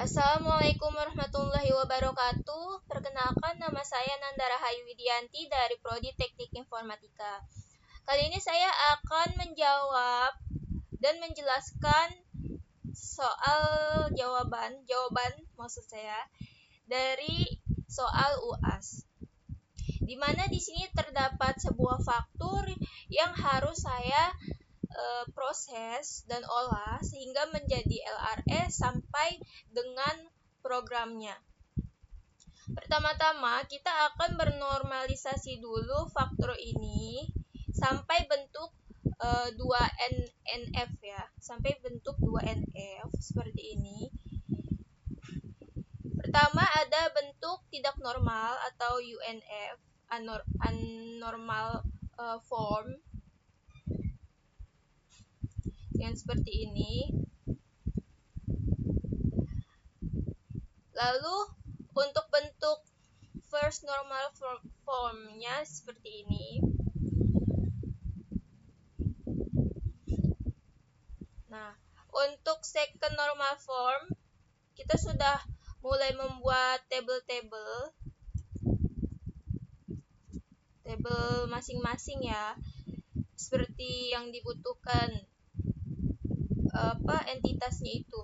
Assalamualaikum warahmatullahi wabarakatuh. Perkenalkan, nama saya Nanda Rahayu Widianti dari Prodi Teknik Informatika. Kali ini saya akan menjawab dan menjelaskan soal jawaban maksud saya dari soal UAS. Di mana di sini terdapat sebuah faktur yang harus saya proses dan olah sehingga menjadi LRS sampai dengan programnya. Pertama-tama kita akan bernormalisasi dulu faktor ini sampai bentuk 2NF ya, sampai bentuk 2NF seperti ini. Pertama ada bentuk tidak normal atau UNF, unnormal form yang seperti ini. Lalu untuk bentuk first normal formnya seperti ini. Nah, untuk second normal form kita sudah mulai membuat tabel masing-masing ya, seperti yang dibutuhkan entitasnya itu.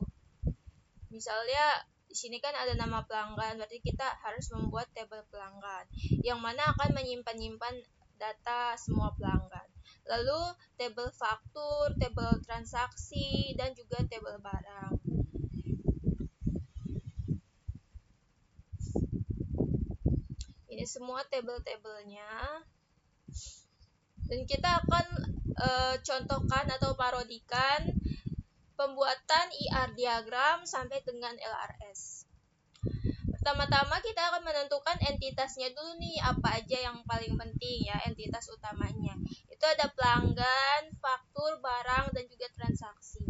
Misalnya di sini kan ada nama pelanggan, berarti kita harus membuat tabel pelanggan yang mana akan menyimpan data semua pelanggan. Lalu tabel faktur, tabel transaksi, dan juga tabel barang. Ini semua tabel-tabelnya. Dan kita akan contohkan atau parodikan pembuatan IR diagram sampai dengan LRS. Pertama-tama kita akan menentukan entitasnya dulu nih, apa aja yang paling penting ya, entitas utamanya. Itu ada pelanggan, faktur, barang, dan juga transaksi.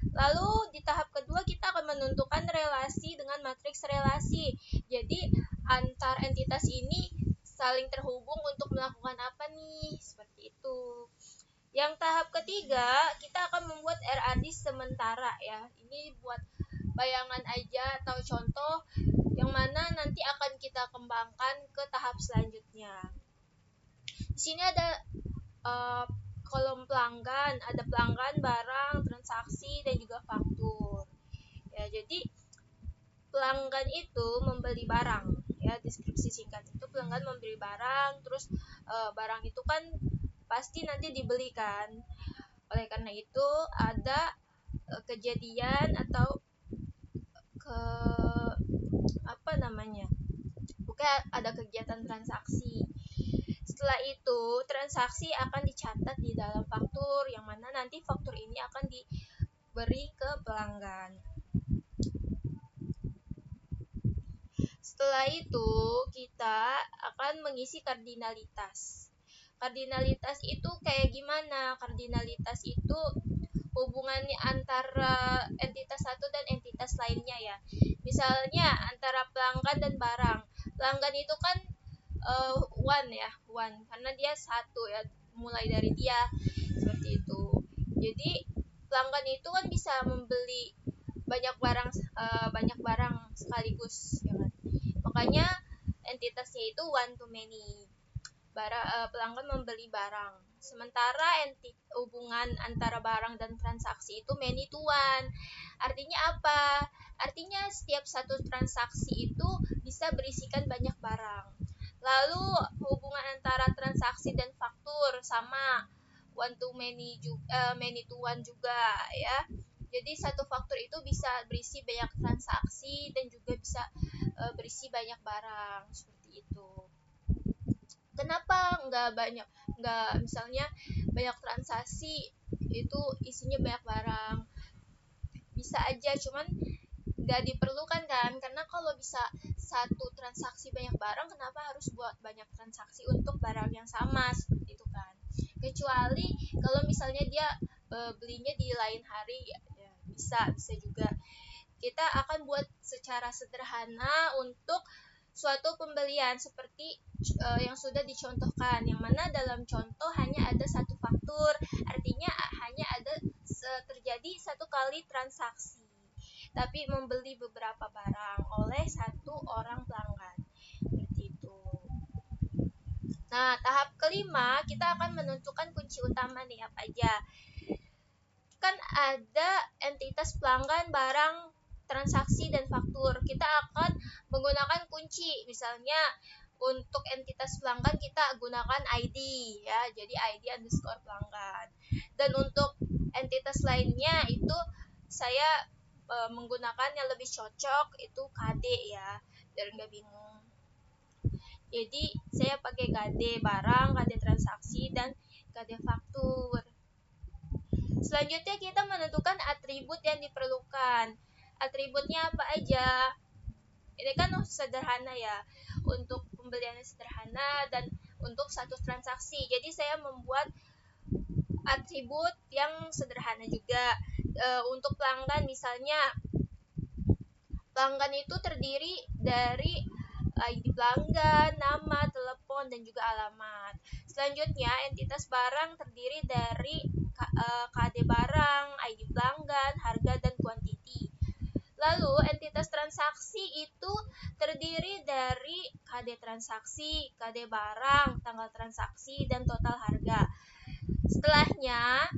Lalu di tahap kedua kita akan menentukan relasi dengan matriks relasi. Jadi antar entitas ini saling terhubung untuk melakukan apa nih, seperti itu. Yang tahap ketiga, kita akan membuat RAD sementara ya. Ini buat bayangan aja atau contoh yang mana nanti akan kita kembangkan ke tahap selanjutnya. Di sini ada kolom pelanggan, ada pelanggan, barang, transaksi, dan juga faktur. Ya, jadi pelanggan itu membeli barang. Ya, deskripsi singkat itu pelanggan membeli barang, terus barang itu kan pasti nanti dibelikan. Oleh karena itu ada kejadian atau ada kegiatan transaksi. Setelah itu transaksi akan dicatat di dalam faktur, yang mana nanti faktur ini akan diberi ke pelanggan. Setelah itu kita akan mengisi kardinalitas. Kardinalitas itu kayak gimana? Kardinalitas itu hubungannya antara entitas satu dan entitas lainnya ya. Misalnya antara pelanggan dan barang. Pelanggan itu kan one karena dia satu ya, mulai dari dia seperti itu. Jadi pelanggan itu kan bisa membeli banyak barang sekaligus ya kan. Makanya entitasnya itu one to many. Pelanggan membeli barang. Sementara hubungan antara barang dan transaksi itu many to one. Artinya apa? Artinya setiap satu transaksi itu bisa berisikan banyak barang. Lalu hubungan antara transaksi dan faktur sama one to many to one juga ya. Jadi satu faktur itu bisa berisi banyak transaksi dan juga bisa berisi banyak barang seperti itu. Kenapa nggak misalnya banyak transaksi itu isinya banyak barang? Bisa aja, cuman nggak diperlukan kan, karena kalau bisa satu transaksi banyak barang, kenapa harus buat banyak transaksi untuk barang yang sama seperti itu kan? Kecuali kalau misalnya dia belinya di lain hari ya bisa juga. Kita akan buat secara sederhana untuk suatu pembelian seperti yang sudah dicontohkan, yang mana dalam contoh hanya ada satu faktur, artinya hanya ada terjadi satu kali transaksi. tapi membeli beberapa barang oleh satu orang pelanggan. Seperti itu. Nah, tahap kelima kita akan menentukan kunci utama nih apa aja. Kan ada entitas pelanggan, barang, transaksi, dan faktur. Kita akan menggunakan kunci. Misalnya untuk entitas pelanggan kita gunakan ID ya, jadi ID underscore pelanggan. Dan untuk entitas lainnya itu saya menggunakan yang lebih cocok itu KD ya, biar nggak bingung. Jadi saya pakai KD barang, KD transaksi, dan KD faktur. Selanjutnya kita menentukan atribut yang diperlukan. Atributnya apa aja? Ini kan sederhana ya, untuk pembelian yang sederhana dan untuk satu transaksi. Jadi saya membuat atribut yang sederhana juga. Untuk pelanggan misalnya, pelanggan itu terdiri dari ID pelanggan, nama, telepon, dan juga alamat. Selanjutnya, entitas barang terdiri dari KD barang, ID pelanggan, harga, dan kuantiti. Lalu, entitas transaksi itu terdiri dari KD transaksi, KD barang, tanggal transaksi, dan total harga. Setelahnya,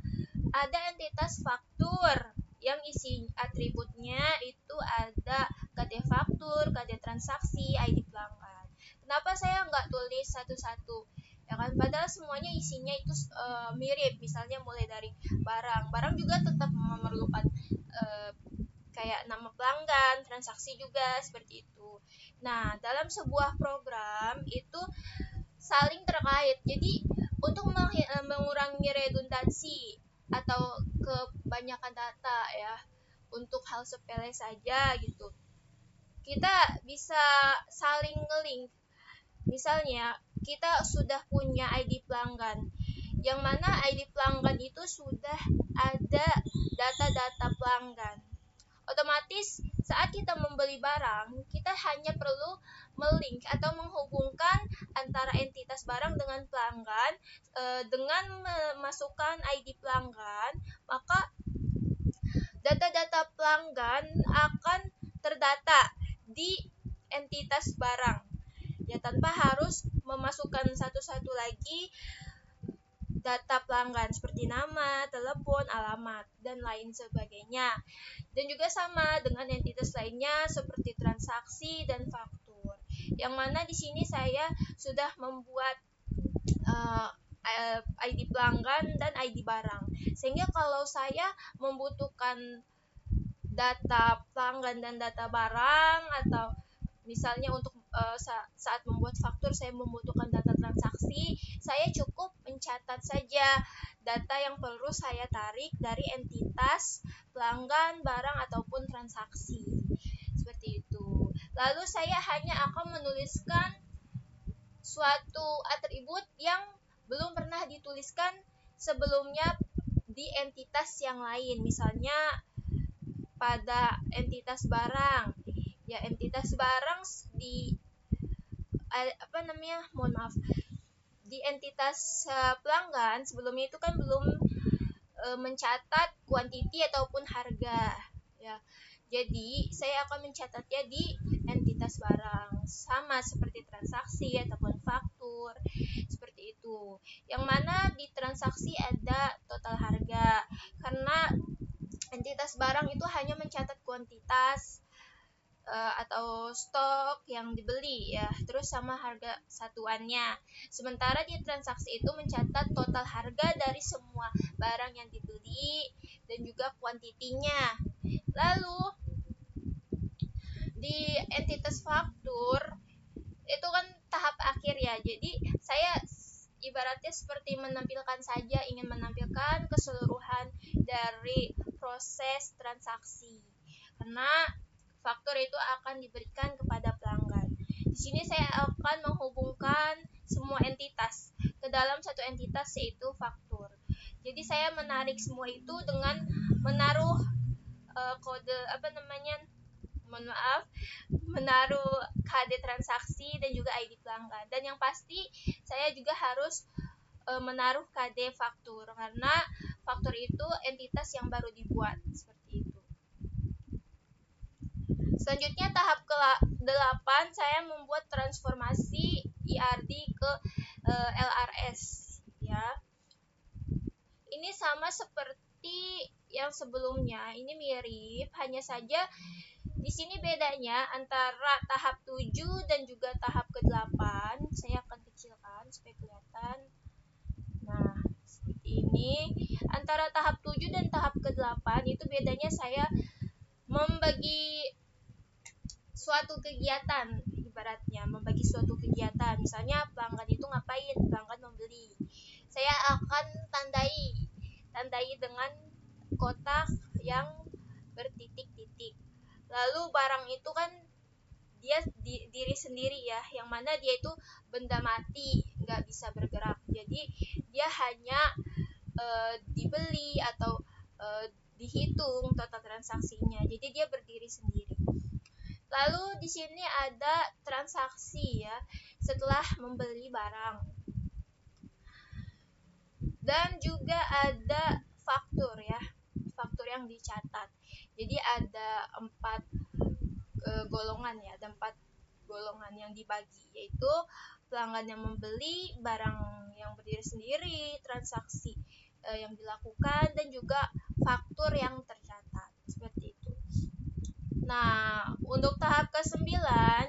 ada entitas faktur yang isi atributnya itu ada KD faktur, KD transaksi, ID pelanggan. Kenapa saya nggak tulis satu-satu? Ya kan, padahal semuanya isinya itu mirip. Misalnya mulai dari barang juga tetap memerlukan kayak nama pelanggan, transaksi juga seperti itu. Nah, dalam sebuah program itu saling terkait. Jadi, untuk mengurangi redundansi atau kebanyakan data ya, untuk hal sepele saja gitu, kita bisa saling ngelink. Misalnya, kita sudah punya ID pelanggan, yang mana ID pelanggan itu sudah ada data-data pelanggan. Otomatis saat kita membeli barang, kita hanya perlu melink atau menghubungkan antara entitas barang dengan pelanggan. Dengan memasukkan ID pelanggan, maka data-data pelanggan akan terdata di entitas barang. Ya, tanpa harus memasukkan satu-satu lagi data pelanggan seperti nama, telepon, alamat, dan lain sebagainya. Dan juga sama dengan entitas lainnya seperti transaksi dan faktur. Yang mana di sini saya sudah membuat ID pelanggan dan ID barang. Sehingga kalau saya membutuhkan data pelanggan dan data barang, atau misalnya untuk saat membuat faktur saya membutuhkan data transaksi, saya cukup mencatat saja data yang perlu saya tarik dari entitas pelanggan, barang, ataupun transaksi. Seperti itu. Lalu saya hanya akan menuliskan suatu atribut yang belum pernah dituliskan sebelumnya di entitas yang lain. Misalnya pada entitas barang. Ya, entitas barang di di entitas pelanggan sebelumnya itu kan belum mencatat kuantiti ataupun harga ya. Jadi saya akan mencatatnya di entitas barang, sama seperti transaksi ataupun faktur seperti itu. Yang mana di transaksi ada total harga, karena entitas barang itu hanya mencatat kuantitas atau stok yang dibeli ya, terus sama harga satuannya. Sementara di transaksi itu mencatat total harga dari semua barang yang dibeli dan juga kuantitinya. Lalu di entitas faktur itu kan tahap akhir ya. Jadi saya ibaratnya seperti menampilkan saja, ingin menampilkan keseluruhan dari proses transaksi. Karena faktur itu akan diberikan kepada pelanggan. Di sini saya akan menghubungkan semua entitas ke dalam satu entitas, yaitu faktur. Jadi saya menarik semua itu dengan menaruh kode menaruh KD transaksi dan juga ID pelanggan. Dan yang pasti saya juga harus menaruh KD faktur, karena faktur itu entitas yang baru dibuat seperti itu. Selanjutnya tahap ke-8 saya membuat transformasi IRD ke LRS ya. Ini sama seperti yang sebelumnya, ini mirip, hanya saja di sini bedanya antara tahap 7 dan juga tahap ke-8. Saya akan kecilkan supaya kelihatan. Nah, seperti ini. Antara tahap 7 dan tahap ke-8 itu bedanya saya membagi suatu kegiatan, ibaratnya membagi suatu kegiatan. Misalnya pelanggan itu ngapain? Pelanggan membeli. Saya akan tandai dengan kotak yang bertitik-titik. Lalu barang itu kan dia diri sendiri ya, yang mana dia itu benda mati, nggak bisa bergerak. Jadi dia hanya dibeli atau dihitung total transaksinya. Jadi dia berdiri sendiri. Lalu di sini ada transaksi ya, setelah membeli barang. Dan juga ada faktur ya, faktur yang dicatat. Jadi ada 4 golongan ya, ada 4 golongan yang dibagi, yaitu pelanggan yang membeli, barang yang berdiri sendiri, transaksi yang dilakukan, dan juga faktur yang tercatat. Seperti itu. Nah, untuk tahap ke-9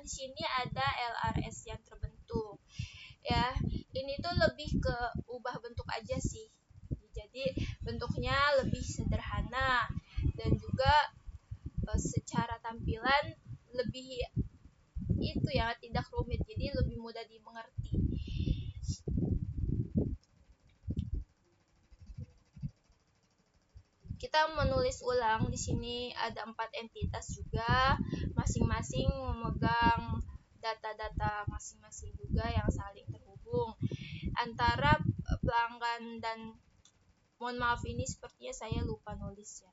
di sini ada LRS yang terbentuk. Ya, ini tuh lebih ke ubah bentuk aja sih. Jadi bentuknya lebih sederhana dan juga secara tampilan lebih itu ya, tidak rumit, jadi lebih mudah dimengerti. Kita menulis ulang, di sini ada 4 entitas juga, masing-masing memegang data-data masing-masing juga yang saling terhubung antara pelanggan dan, mohon maaf ini sepertinya saya lupa nulis ya.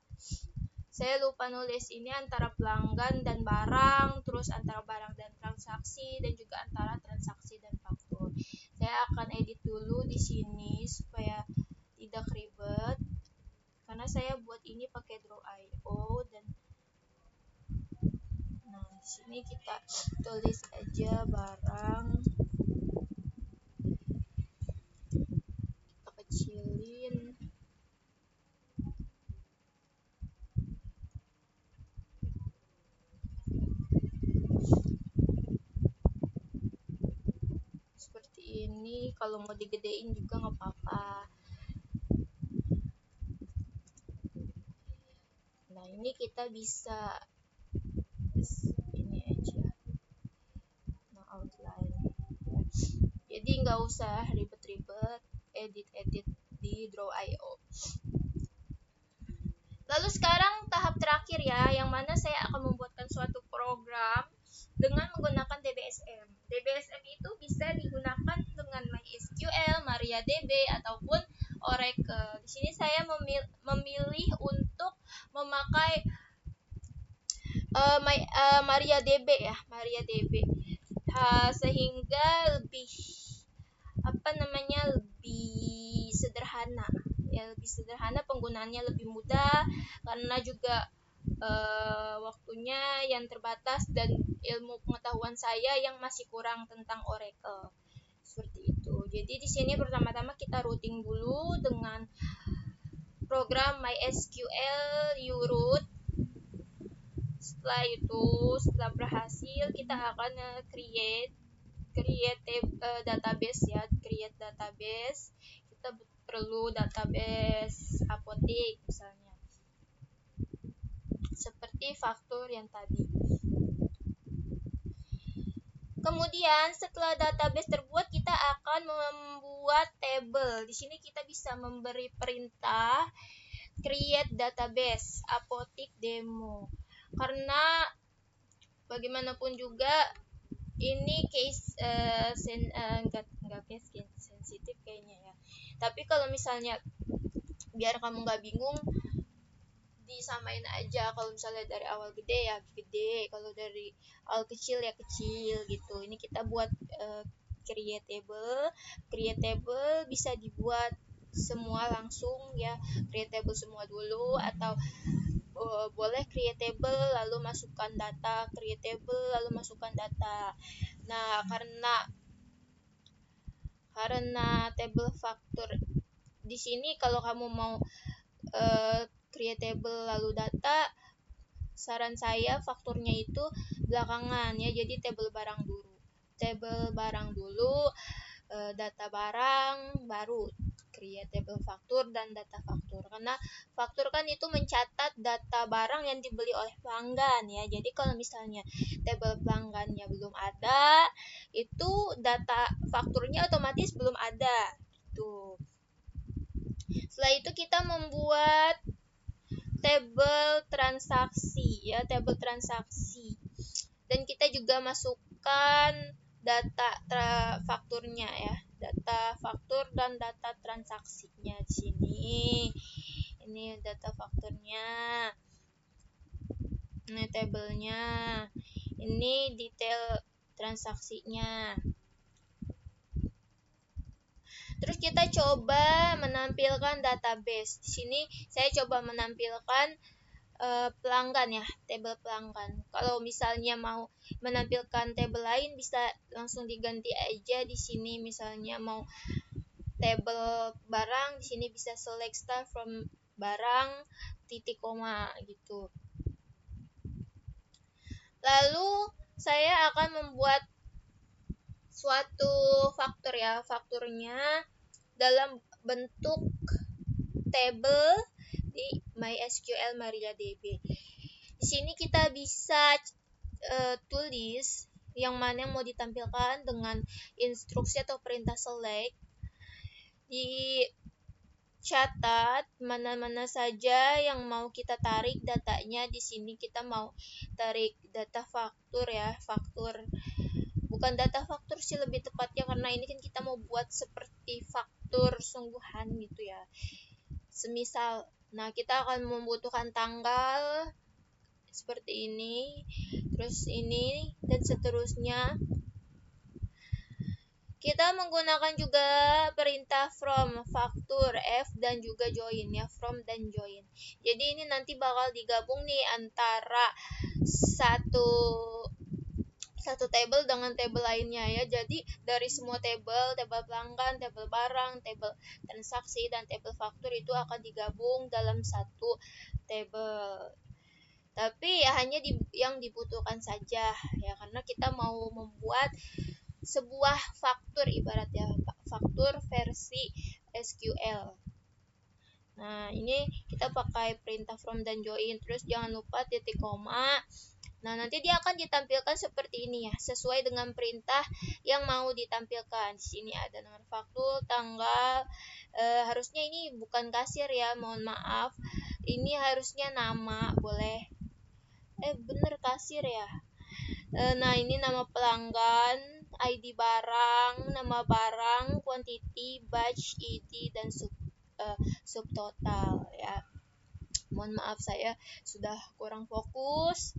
Saya lupa nulis ini antara pelanggan dan barang, terus antara barang dan transaksi, dan juga antara transaksi dan faktur. Saya akan edit dulu di sini supaya tidak ribet, karena saya buat ini pakai Draw.io. Dan nah, di sini kita tulis aja barang, kita kecilin. Seperti ini, kalau mau digedein juga nggak apa-apa. Nah, ini kita bisa ini aja, nah outline. Jadi nggak usah ribet-ribet edit-edit di Draw.io. Lalu sekarang tahap terakhir ya, yang mana saya akan membuatkan suatu program dengan menggunakan DBSM. DBSM itu bisa digunakan dengan MySQL, MariaDB, ataupun Oracle. Di sini saya memilih untuk memakai MariaDB ya, MariaDB. Sehingga lebih lebih sederhana ya, lebih sederhana, penggunaannya lebih mudah, karena juga waktunya yang terbatas dan ilmu pengetahuan saya yang masih kurang tentang Oracle. Seperti itu. Jadi di sini pertama-tama kita routing dulu dengan program MySQL uroot. Setelah berhasil, kita akan create database ya, create database. Kita perlu database apotek misalnya, seperti faktur yang tadi. Kemudian setelah database terbuat, kita akan membuat table. Di sini kita bisa memberi perintah create database apotek demo, karena bagaimanapun juga ini case enggak case sensitif kayaknya ya. Tapi kalau misalnya biar kamu nggak bingung, disamain aja. Kalau misalnya dari awal gede ya gede, kalau dari awal kecil ya kecil gitu. Ini kita buat creatable bisa dibuat semua langsung ya, creatable semua dulu, atau buat boleh create table lalu masukkan data, create table lalu masukkan data. Nah, karena table faktur di sini kalau kamu mau create table lalu data, saran saya fakturnya itu belakangan ya, jadi table barang dulu, data barang, baru create table faktur dan data faktur. Karena faktur kan itu mencatat data barang yang dibeli oleh pelanggan ya. Jadi kalau misalnya table pelanggannya belum ada, itu data fakturnya otomatis belum ada gitu. Setelah itu kita membuat table transaksi ya, table transaksi. Dan kita juga masukkan data fakturnya ya, data faktur dan data transaksinya di sini. Ini data fakturnya. Ini tabelnya. Ini detail transaksinya. Terus kita coba menampilkan database. Di sini saya coba menampilkan pelanggan ya, table pelanggan. Kalau misalnya mau menampilkan table lain bisa langsung diganti aja di sini. Misalnya mau table barang, di sini bisa select start from barang titik koma gitu. Lalu saya akan membuat suatu faktur ya, fakturnya dalam bentuk table di MySQL MariaDB. Di sini kita bisa tulis yang mana yang mau ditampilkan dengan instruksi atau perintah select. Dicatat mana-mana saja yang mau kita tarik datanya. Di sini kita mau tarik data faktur ya, faktur. Bukan data faktur sih lebih tepatnya, karena ini kan kita mau buat seperti faktur sungguhan gitu ya. Semisal, nah kita akan membutuhkan tanggal seperti ini, terus ini dan seterusnya. Kita menggunakan juga perintah from, faktur, F dan juga join ya, from dan join. Jadi ini nanti bakal digabung nih antara satu table dengan table lainnya ya. Jadi dari semua table pelanggan, table barang, table transaksi dan table faktur itu akan digabung dalam satu table. Tapi ya hanya yang dibutuhkan saja ya, karena kita mau membuat sebuah faktur ibaratnya faktur versi SQL. Nah, ini kita pakai perintah from dan join, terus jangan lupa titik koma. Nah, nanti dia akan ditampilkan seperti ini ya, sesuai dengan perintah yang mau ditampilkan. Di sini ada nomor faktur, tanggal, harusnya ini bukan kasir ya, mohon maaf. Ini harusnya nama, boleh. Bener kasir ya. Nah, ini nama pelanggan, ID barang, nama barang, quantity, batch, ID, dan subtotal ya. Mohon maaf saya sudah kurang fokus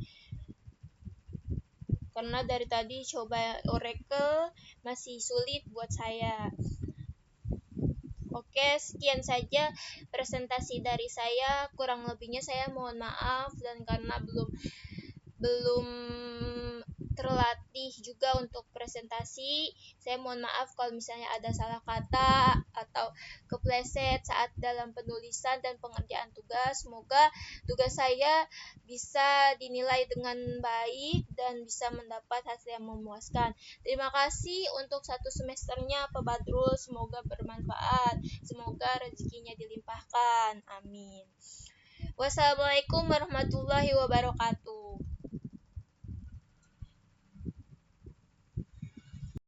karena dari tadi coba Oracle masih sulit buat saya. Oke, sekian saja presentasi dari saya. Kurang lebihnya saya mohon maaf, dan karena belum terlatih juga untuk presentasi, saya mohon maaf kalau misalnya ada salah kata atau kepleset saat dalam penulisan dan pengerjaan tugas. Semoga tugas saya bisa dinilai dengan baik dan bisa mendapat hasil yang memuaskan. Terima kasih untuk 1 semesternya Pak Badrul, semoga bermanfaat, semoga rezekinya dilimpahkan, amin. Wassalamualaikum warahmatullahi wabarakatuh.